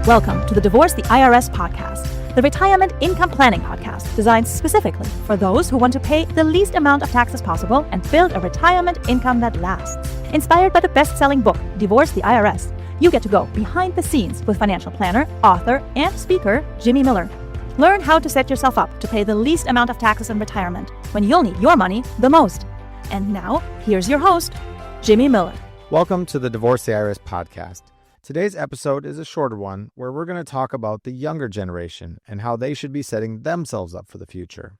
Welcome to the Divorce the IRS Podcast, the retirement income planning podcast designed specifically for those who want to pay the least amount of taxes possible and build a retirement income that lasts. Inspired by the best-selling book, Divorce the IRS, you get to go behind the scenes with financial planner, author, and speaker Jimmy Miller. Learn how to set yourself up to pay the least amount of taxes in retirement when you'll need your money the most. And now, here's your host, Jimmy Miller. Welcome to the Divorce the IRS Podcast. Today's episode is a shorter one where we're going to talk about the younger generation and how they should be setting themselves up for the future.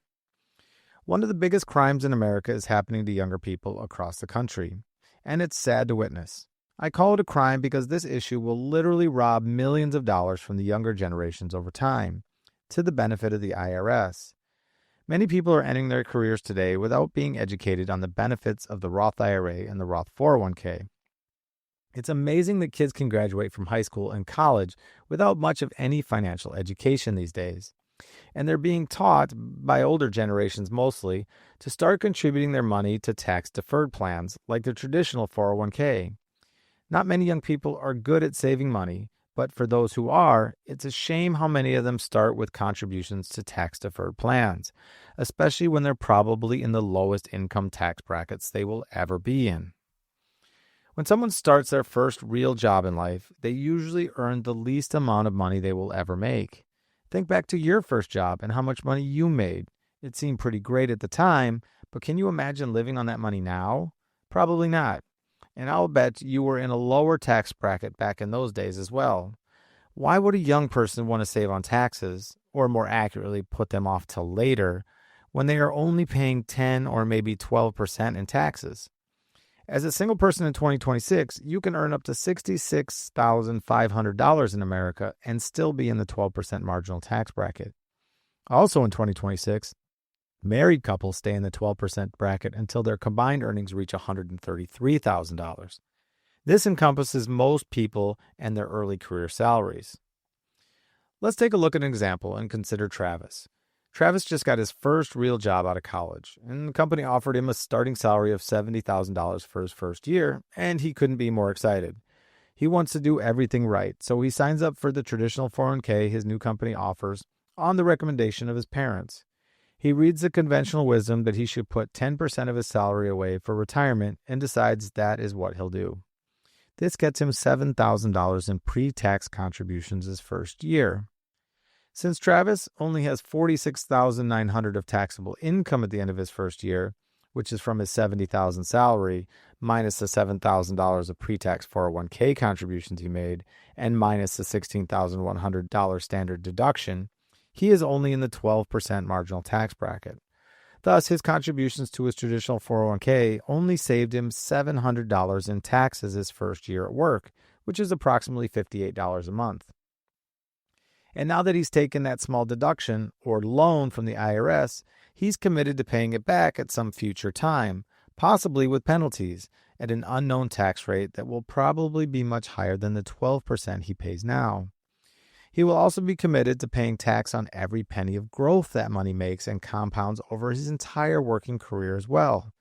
One of the biggest crimes in America is happening to younger people across the country, and it's sad to witness. I call it a crime because this issue will literally rob millions of dollars from the younger generations over time, to the benefit of the IRS. Many people are ending their careers today without being educated on the benefits of the Roth IRA and the Roth 401k. It's amazing that kids can graduate from high school and college without much of any financial education these days. And they're being taught, by older generations mostly, to start contributing their money to tax-deferred plans like the traditional 401k. Not many young people are good at saving money, but for those who are, it's a shame how many of them start with contributions to tax-deferred plans, especially when they're probably in the lowest income tax brackets they will ever be in. When someone starts their first real job in life, they usually earn the least amount of money they will ever make. Think back to your first job and how much money you made. It seemed pretty great at the time, but can you imagine living on that money now? Probably not. And I'll bet you were in a lower tax bracket back in those days as well. Why would a young person want to save on taxes, or more accurately put them off till later, when they are only paying 10 or maybe 12% in taxes? As a single person in 2026, you can earn up to $66,500 in America and still be in the 12% marginal tax bracket. Also in 2026, married couples stay in the 12% bracket until their combined earnings reach $133,000. This encompasses most people and their early career salaries. Let's take a look at an example and consider Travis. Travis just got his first real job out of college, and the company offered him a starting salary of $70,000 for his first year, and he couldn't be more excited. He wants to do everything right, so he signs up for the traditional 401k his new company offers on the recommendation of his parents. He reads the conventional wisdom that he should put 10% of his salary away for retirement and decides that is what he'll do. This gets him $7,000 in pre-tax contributions his first year. Since Travis only has $46,900 of taxable income at the end of his first year, which is from his $70,000 salary, minus the $7,000 of pre-tax 401k contributions he made, and minus the $16,100 standard deduction, he is only in the 12% marginal tax bracket. Thus, his contributions to his traditional 401k only saved him $700 in taxes his first year at work, which is approximately $58 a month. And now that he's taken that small deduction or loan from the IRS, he's committed to paying it back at some future time, possibly with penalties, at an unknown tax rate that will probably be much higher than the 12% he pays now. He will also be committed to paying tax on every penny of growth that money makes and compounds over his entire working career as well.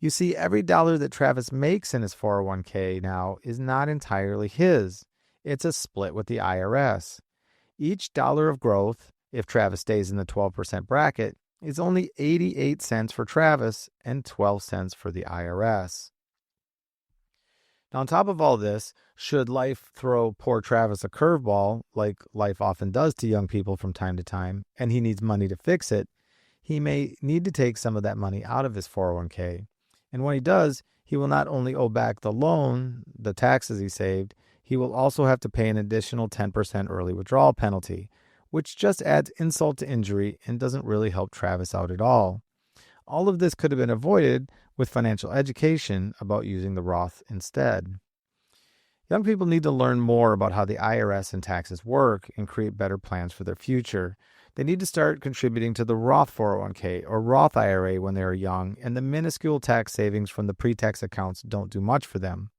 You see, every dollar that Travis makes in his 401k now is not entirely his. It's a split with the IRS. Each dollar of growth, if Travis stays in the 12% bracket, is only 88 cents for Travis and 12 cents for the IRS. Now, on top of all this, should life throw poor Travis a curveball, like life often does to young people from time to time, and he needs money to fix it, he may need to take some of that money out of his 401k. And when he does, he will not only owe back the loan, the taxes he saved, he will also have to pay an additional 10% early withdrawal penalty, which just adds insult to injury and doesn't really help Travis out at all. All of this could have been avoided with financial education about using the Roth instead. Young people need to learn more about how the IRS and taxes work and create better plans for their future. They need to start contributing to the Roth 401k or Roth IRA when they are young, and the minuscule tax savings from the pre-tax accounts don't do much for them.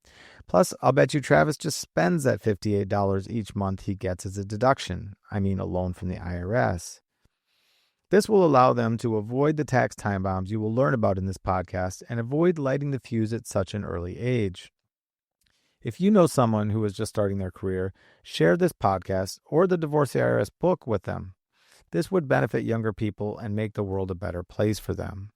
Plus, I'll bet you Travis just spends that $58 each month he gets as a deduction, a loan from the IRS. This will allow them to avoid the tax time bombs you will learn about in this podcast and avoid lighting the fuse at such an early age. If you know someone who is just starting their career, share this podcast or the Divorce the IRS book with them. This would benefit younger people and make the world a better place for them.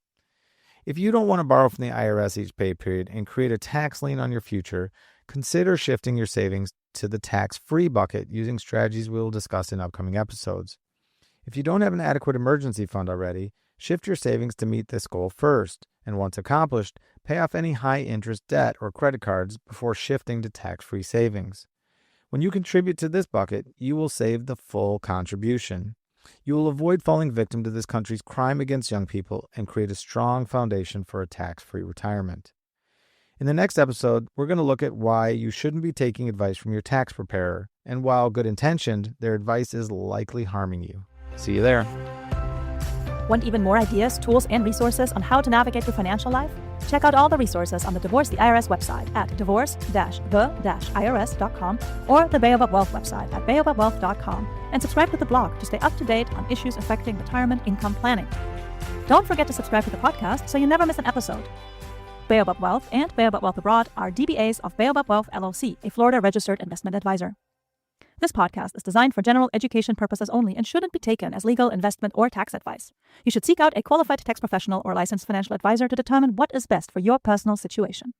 If you don't want to borrow from the IRS each pay period and create a tax lien on your future, consider shifting your savings to the tax-free bucket using strategies we will discuss in upcoming episodes. If you don't have an adequate emergency fund already, shift your savings to meet this goal first, and once accomplished, pay off any high-interest debt or credit cards before shifting to tax-free savings. When you contribute to this bucket, you will save the full contribution. You will avoid falling victim to this country's crime against young people and create a strong foundation for a tax-free retirement. In the next episode, we're going to look at why you shouldn't be taking advice from your tax preparer, and while good-intentioned, their advice is likely harming you. See you there. Want even more ideas, tools, and resources on how to navigate your financial life? Check out all the resources on the Divorce the IRS website at divorce-the-irs.com or the Baobab Wealth website at baobabwealth.com, and subscribe to the blog to stay up to date on issues affecting retirement income planning. Don't forget to subscribe to the podcast so you never miss an episode. Baobab Wealth and Baobab Wealth Abroad are DBAs of Baobab Wealth LLC, a Florida registered investment advisor. This podcast is designed for general education purposes only and shouldn't be taken as legal, investment, or tax advice. You should seek out a qualified tax professional or licensed financial advisor to determine what is best for your personal situation.